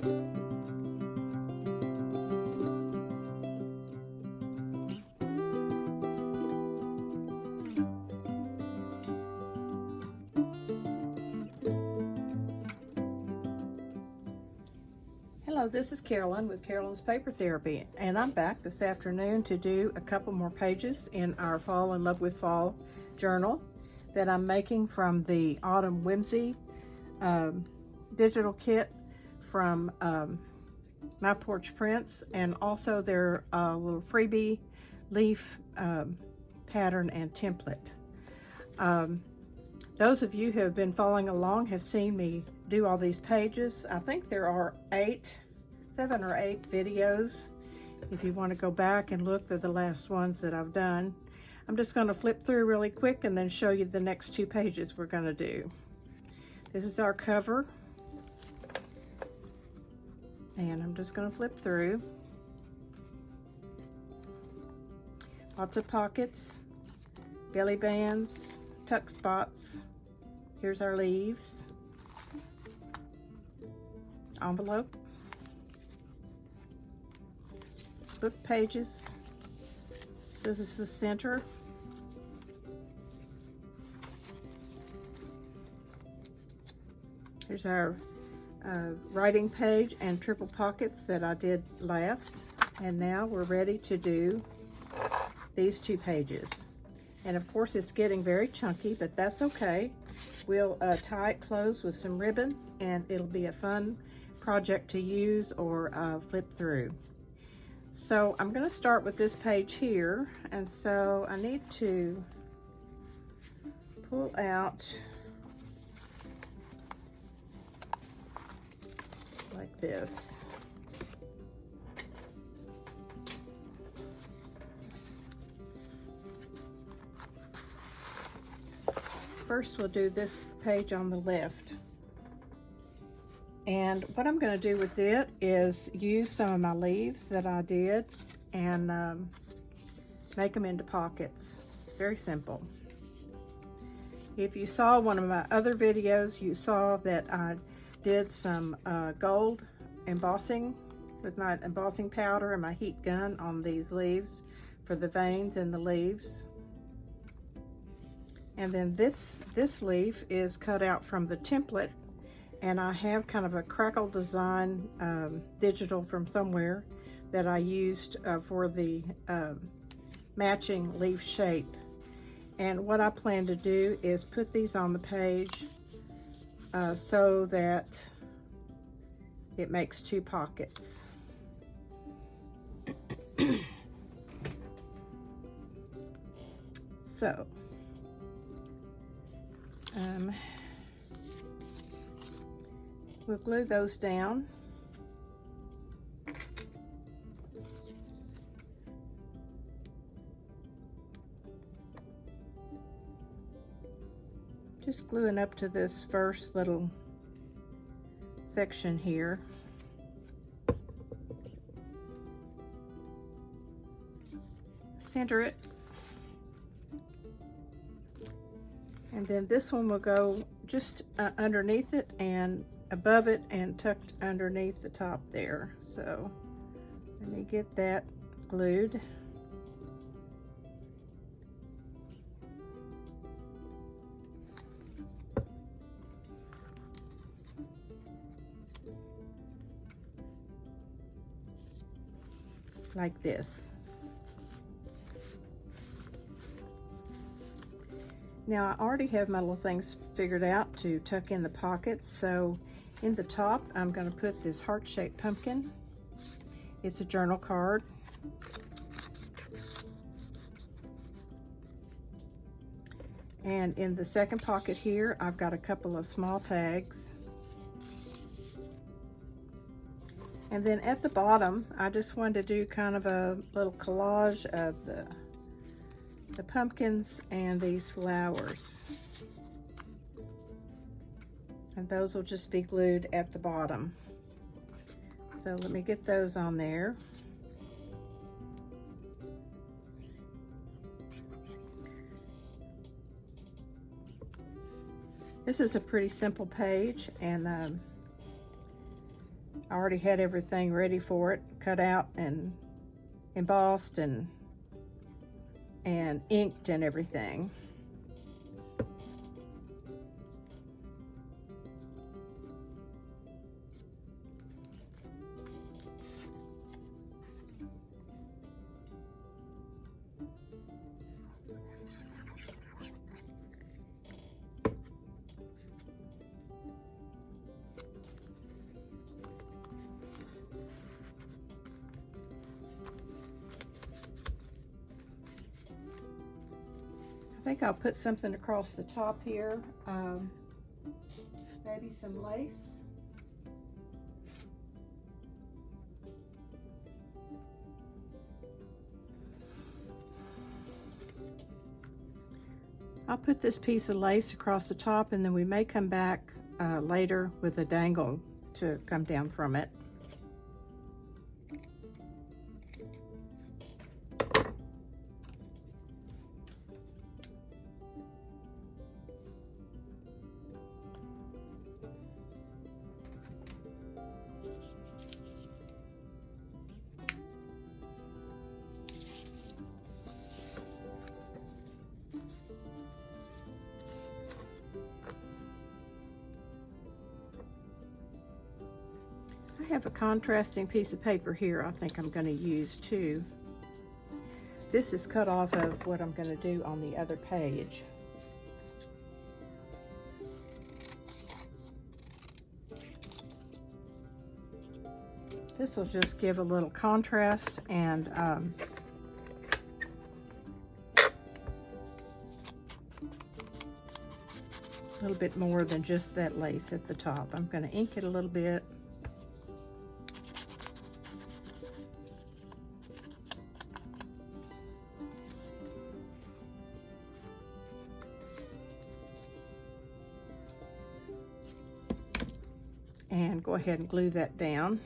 Hello, this is Carolyn with Carolyn's Paper Therapy, and I'm back this afternoon to do a couple more pages in our Fall in Love with Fall journal that I'm making from the Autumn Whimsy digital kit from My Porch Prints, and also their little freebie leaf pattern and template. Those of you who have been following along have seen me do all these pages. I think there are 7 or 8 videos. If you want to go back and look, they're the last ones that I've done. I'm just going to flip through really quick and then show you the next 2 pages we're going to do. This is our cover. And I'm just going to flip through. Lots of pockets, belly bands, tuck spots. Here's our leaves. Envelope. Book pages. This is the center. Here's our writing page and triple pockets that I did last. And now we're ready to do these 2 pages. And of course it's getting very chunky, but that's okay. We'll tie it closed with some ribbon, and it'll be a fun project to use or flip through. So I'm going to start with this page here, and so I need to pull out like this. First we'll do this page on the left. And what I'm going to do with it is use some of my leaves that I did and make them into pockets. Very simple. If you saw one of my other videos, you saw that I did some gold embossing with my embossing powder and my heat gun on these leaves for the veins in the leaves. And then this leaf is cut out from the template, and I have kind of a crackle design digital from somewhere that I used for the matching leaf shape. And what I plan to do is put these on the page so that it makes 2 pockets. So we'll glue those down. Just gluing up to this first little section here. Center it. And then this one will go just underneath it and above it and tucked underneath the top there. So let me get that glued. Like this. Now I already have my little things figured out to tuck in the pockets. So in the top, I'm going to put this heart-shaped pumpkin. It's a journal card. And in the second pocket here, I've got a couple of small tags. And then at the bottom, I just wanted to do kind of a little collage of the pumpkins and these flowers. And those will just be glued at the bottom. So let me get those on there. This is a pretty simple page, and I already had everything ready for it, cut out and embossed and inked and everything. I think I'll put something across the top here, maybe some lace. I'll put this piece of lace across the top, and then we may come back later with a dangle to come down from it. I have a contrasting piece of paper here I think I'm going to use too. This is cut off of what I'm going to do on the other page. This will just give a little contrast and a little bit more than just that lace at the top. I'm going to ink it a little bit. And go ahead and glue that down.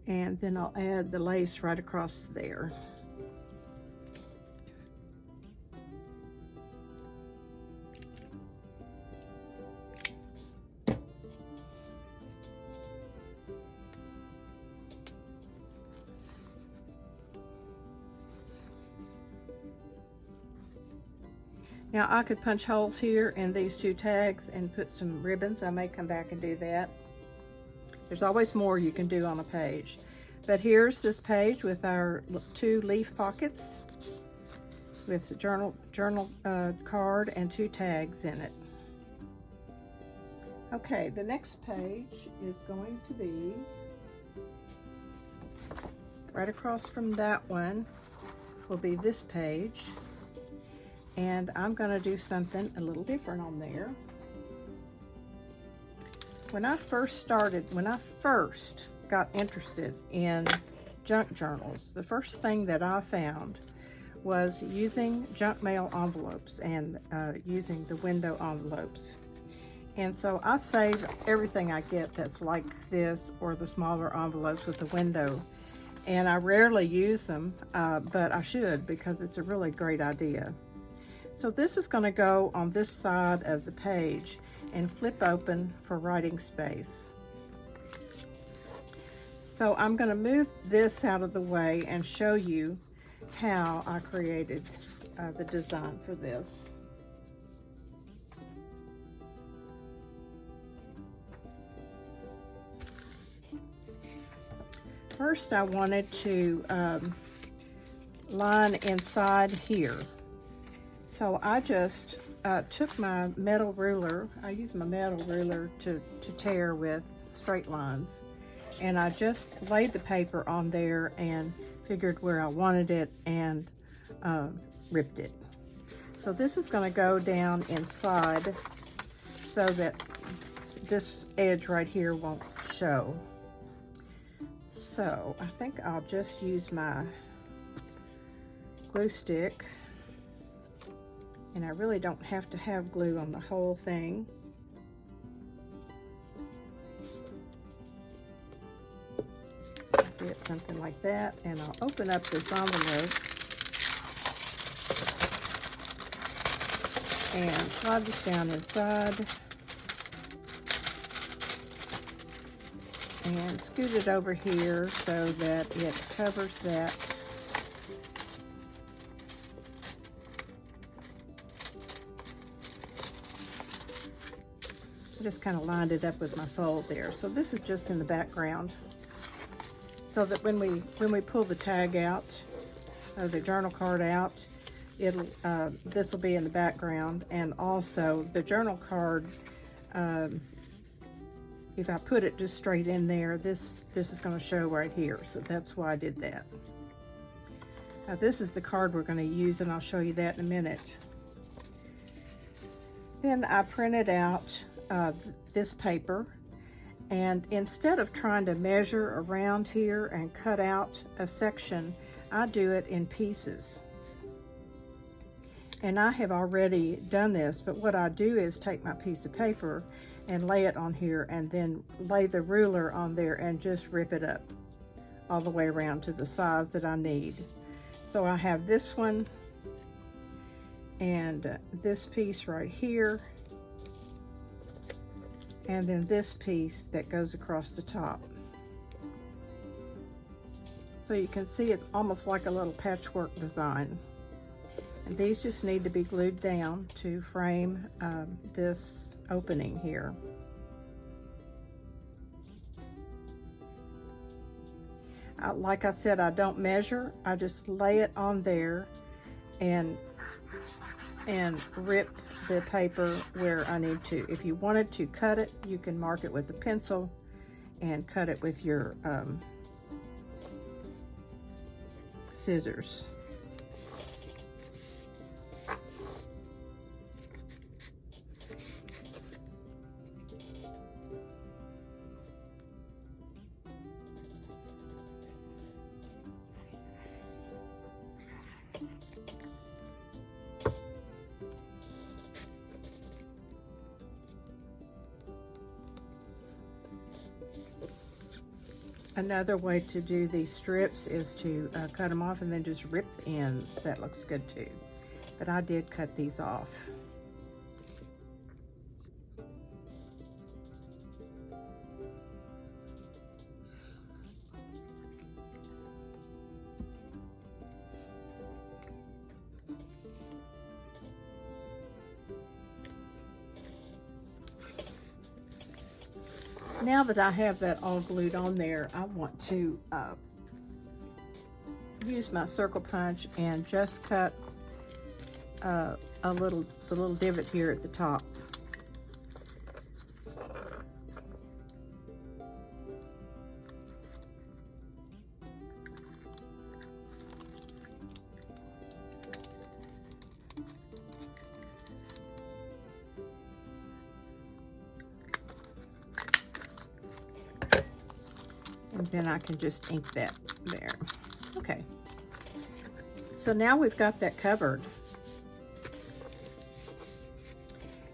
And then I'll add the lace right across there. Now I could punch holes here in these two tags and put some ribbons. I may come back and do that. There's always more you can do on a page. But here's this page with our two leaf pockets with a journal card and two tags in it. Okay, the next page is going to be right across from that one will be this page. And I'm going to do something a little different on there. When I first got interested in junk journals, the first thing that I found was using junk mail envelopes and using the window envelopes. And so I save everything I get that's like this or the smaller envelopes with the window. And I rarely use them, but I should because it's a really great idea. So this is going to go on this side of the page and flip open for writing space. So I'm going to move this out of the way and show you how I created the design for this. First, I wanted to line inside here. So I just took my metal ruler. I use my metal ruler to tear with straight lines. And I just laid the paper on there and figured where I wanted it and ripped it. So this is going to go down inside so that this edge right here won't show. So I think I'll just use my glue stick, and I really don't have to have glue on the whole thing. Get something like that, and I'll open up this envelope and slide this down inside and scoot it over here so that it covers that. I just kind of lined it up with my fold there. So this is just in the background, so that when we pull the tag out, or the journal card out, it'll this will be in the background. And also the journal card, if I put it just straight in there, this is going to show right here. So that's why I did that. Now this is the card we're going to use, and I'll show you that in a minute. Then I printed out this paper, and instead of trying to measure around here and cut out a section, I do it in pieces. And I have already done this, but what I do is take my piece of paper and lay it on here, and then lay the ruler on there and just rip it up all the way around to the size that I need. So I have this one and this piece right here, and then this piece that goes across the top. So you can see it's almost like a little patchwork design. And these just need to be glued down to frame this opening here. Like I said, I don't measure. I just lay it on there and rip the paper where I need to. If you wanted to cut it, you can mark it with a pencil and cut it with your scissors. Another way to do these strips is to cut them off and then just rip the ends. That looks good too. But I did cut these off. Now that I have that all glued on there, I want to use my circle punch and just cut the little divot here at the top. And then I can just ink that there. Okay. So now we've got that covered.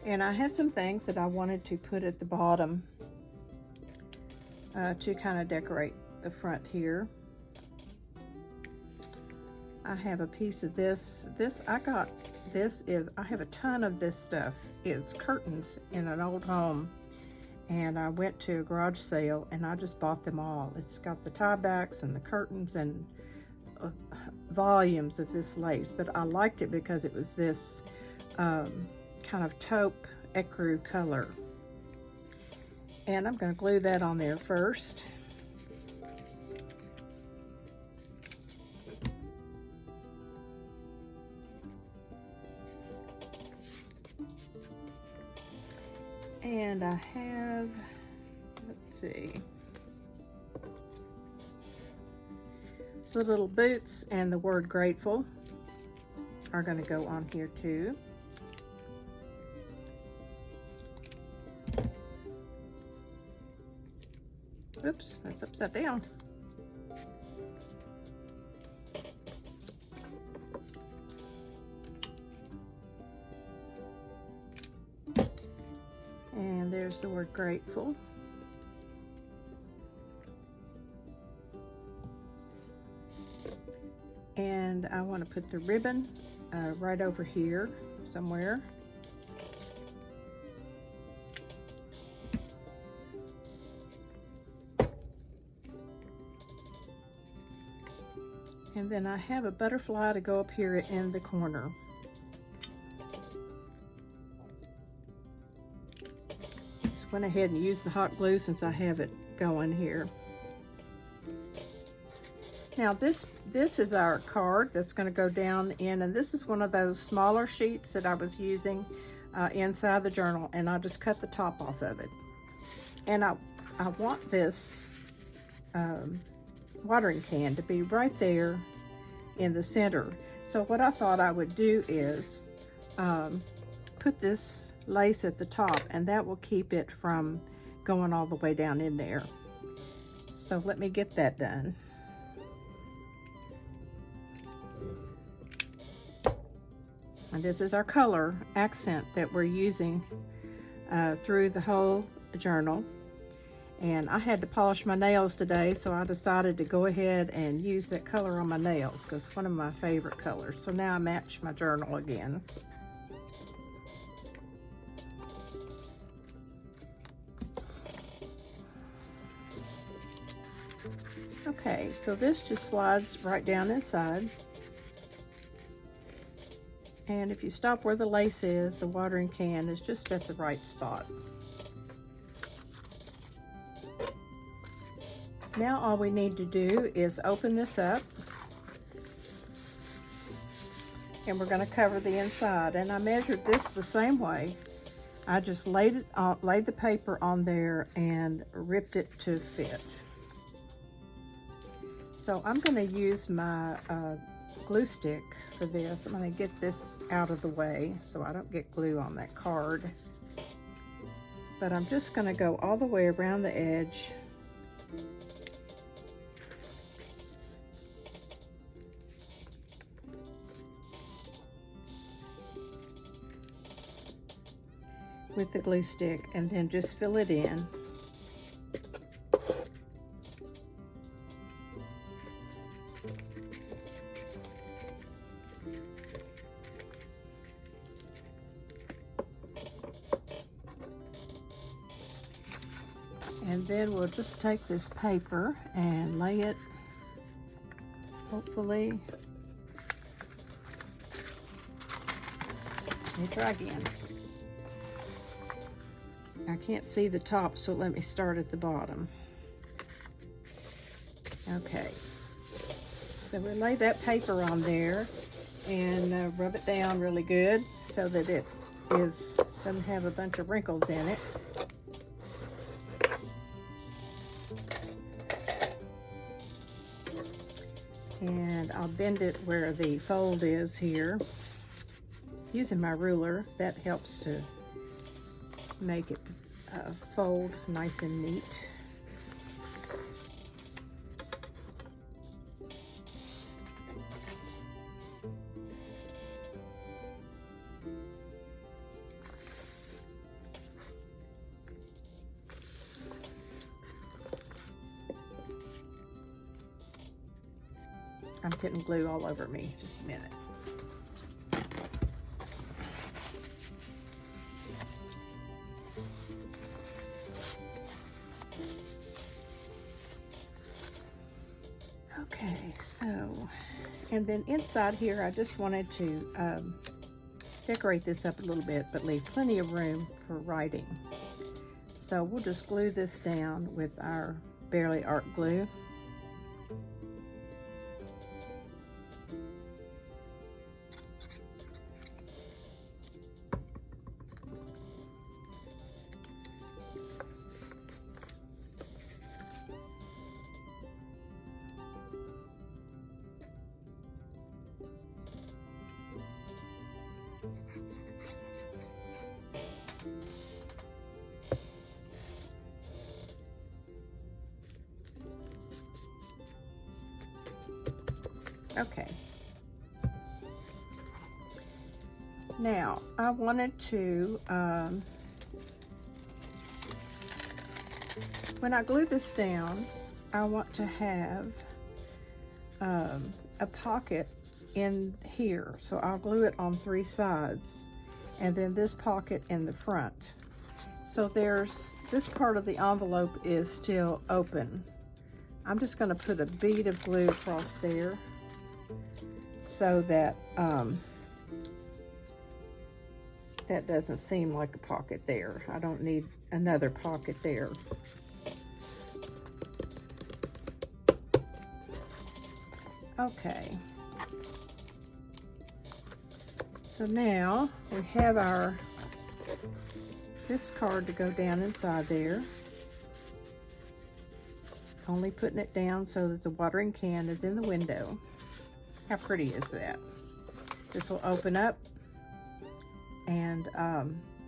And I had some things that I wanted to put at the bottom to kind of decorate the front here. I have a piece of this. I have a ton of this stuff. It's curtains in an old home. And I went to a garage sale and I just bought them all. It's got the tie backs and the curtains and volumes of this lace, but I liked it because it was this kind of taupe ecru color. And I'm going to glue that on there first. And I have, let's see, the little boots and the word grateful are going to go on here too. Oops, that's upside down. there's the word grateful. And I want to put the ribbon right over here somewhere. And then I have a butterfly to go up here in the corner. Just went ahead and used the hot glue since I have it going here. Now this is our card that's going to go down in, and this is one of those smaller sheets that I was using inside the journal, and I just cut the top off of it. And I want this watering can to be right there in the center. So what I thought I would do is put this lace at the top, and that will keep it from going all the way down in there. So let me get that done. And this is our color accent that we're using through the whole journal. And I had to polish my nails today, so I decided to go ahead and use that color on my nails because it's one of my favorite colors. So now I match my journal again. Okay, so this just slides right down inside. And if you stop where the lace is, the watering can is just at the right spot. Now all we need to do is open this up. And we're going to cover the inside. And I measured this the same way. I just laid the paper on there and ripped it to fit. So I'm going to use my glue stick for this. I'm going to get this out of the way so I don't get glue on that card. But I'm just going to go all the way around the edge. With the glue stick, and then just fill it in. And then we'll just take this paper and lay it, hopefully. Let me try again. I can't see the top, so let me start at the bottom. Okay. So we lay that paper on there and rub it down really good so that it doesn't have a bunch of wrinkles in it. And I'll bend it where the fold is here. Using my ruler, that helps to make it fold nice and neat. I'm getting glue all over me. Just a minute. Okay, so, and then inside here, I just wanted to decorate this up a little bit, but leave plenty of room for writing. So we'll just glue this down with our Bearly Art glue. Okay. Now, I wanted to When I glue this down, I want to have a pocket in here. So I'll glue it on 3 sides, and then this pocket in the front. So this part of the envelope is still open. I'm just going to put a bead of glue across there so that that doesn't seem like a pocket there. I don't need another pocket there. Okay. So now we have this card to go down inside there. Only putting it down so that the watering can is in the window. How pretty is that? This will open up and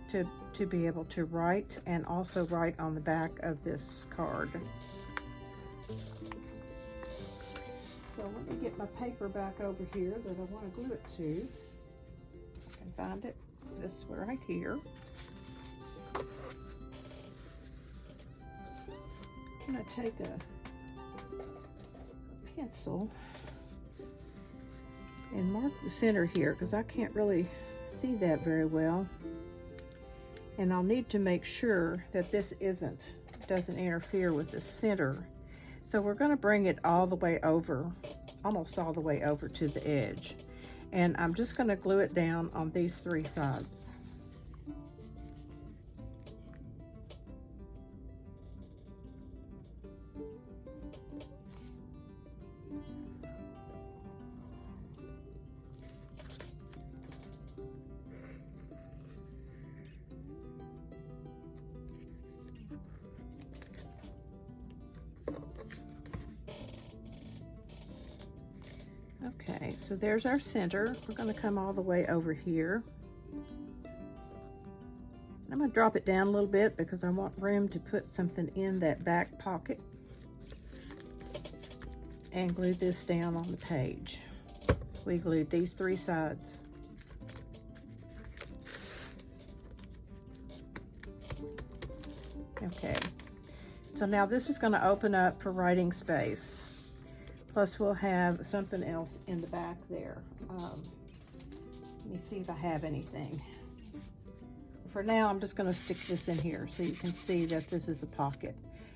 to be able to write, and also write on the back of this card. So let me get my paper back over here that I want to glue it to. I can find it. This right here. I'm going to take a pencil and mark the center here because I can't really see that very well. And I'll need to make sure that this doesn't interfere with the center. So we're going to bring it all the way over, almost all the way over to the edge. And I'm just going to glue it down on these 3 sides. Okay, so there's our center. We're going to come all the way over here. I'm going to drop it down a little bit because I want room to put something in that back pocket. And glue this down on the page. We glued these 3 sides. Okay, so now this is going to open up for writing space. Plus we'll have something else in the back there. Let me see if I have anything. For now, I'm just going to stick this in here so you can see that this is a pocket.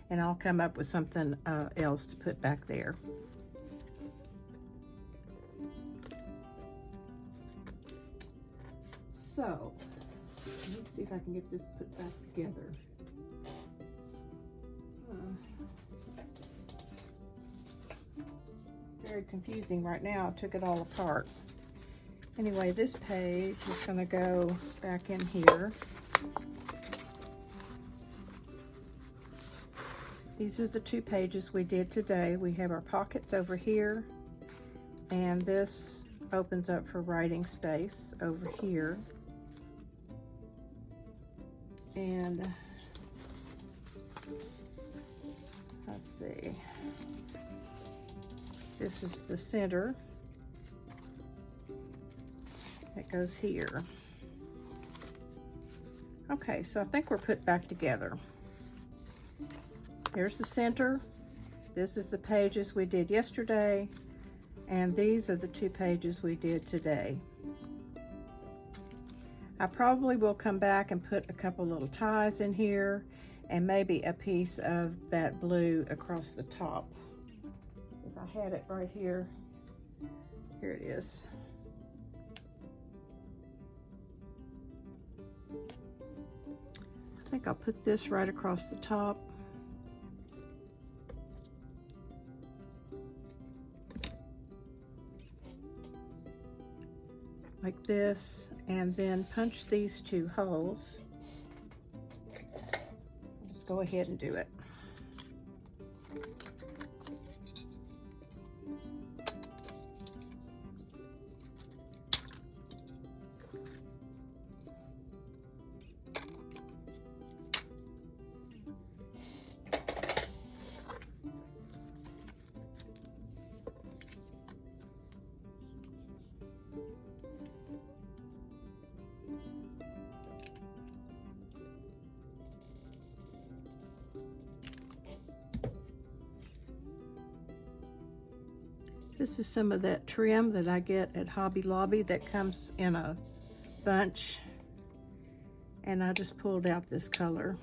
And I'll come up with something else to put back there. So, let me see if I can get this put back together. Very confusing right now. I took it all apart. Anyway, this page is going to go back in here. These are the 2 pages we did today. We have our pockets over here, and this opens up for writing space over here. And let's see. This is the center that goes here. Okay, so I think we're put back together. Here's the center. This is the pages we did yesterday, and these are the 2 pages we did today. I probably will come back and put a couple little ties in here, and maybe a piece of that blue across the top. I had it right here. Here it is. I think I'll put this right across the top. Like this, and then punch these 2 holes. Just go ahead and do it. This is some of that trim that I get at Hobby Lobby that comes in a bunch. And I just pulled out this color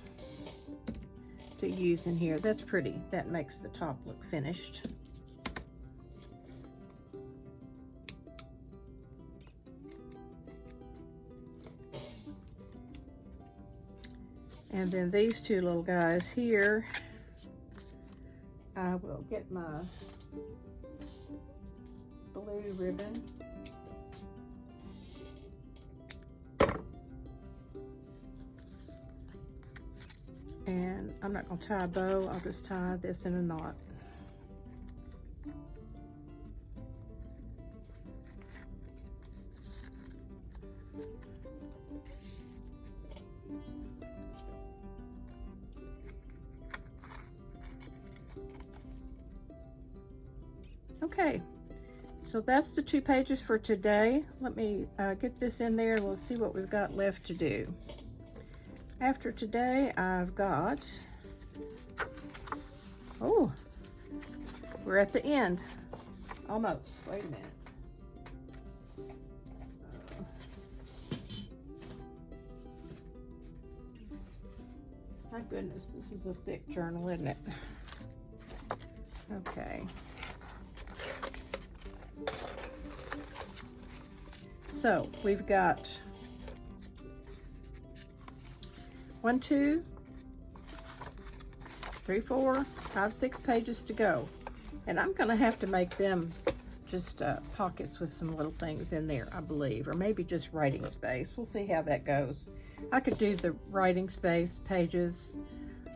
to use in here. That's pretty. That makes the top look finished. And then these two little guys here, I will get my blue ribbon. And I'm not going to tie a bow, I'll just tie this in a knot. Okay, so that's the 2 pages for today. Let me get this in there and we'll see what we've got left to do. After today, I've got, oh, we're at the end, almost. Wait a minute. My goodness, this is a thick journal, isn't it? Okay. So we've got 1, 2, 3, 4, 5, 6 pages to go. And I'm gonna have to make them just pockets with some little things in there, I believe, or maybe just writing space. We'll see how that goes. I could do the writing space pages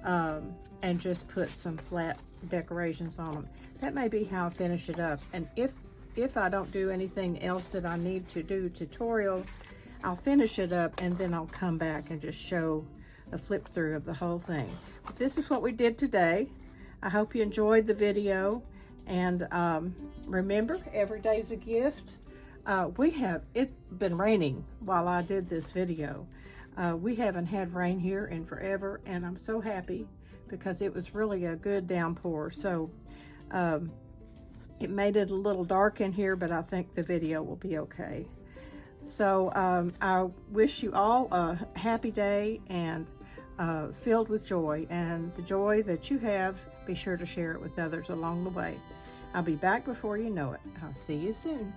and just put some flat decorations on them. That may be how I finish it up. And if I don't do anything else that I need to do tutorial, I'll finish it up and then I'll come back and just show a flip through of the whole thing. But this is what we did today. I hope you enjoyed the video, and remember, every day's a gift. It's been raining while I did this video. We haven't had rain here in forever, and I'm so happy because it was really a good downpour. So it made it a little dark in here, but I think the video will be okay. So I wish you all a happy day and filled with joy, and the joy that you have, be sure to share it with others along the way. I'll be back before you know it. I'll see you soon.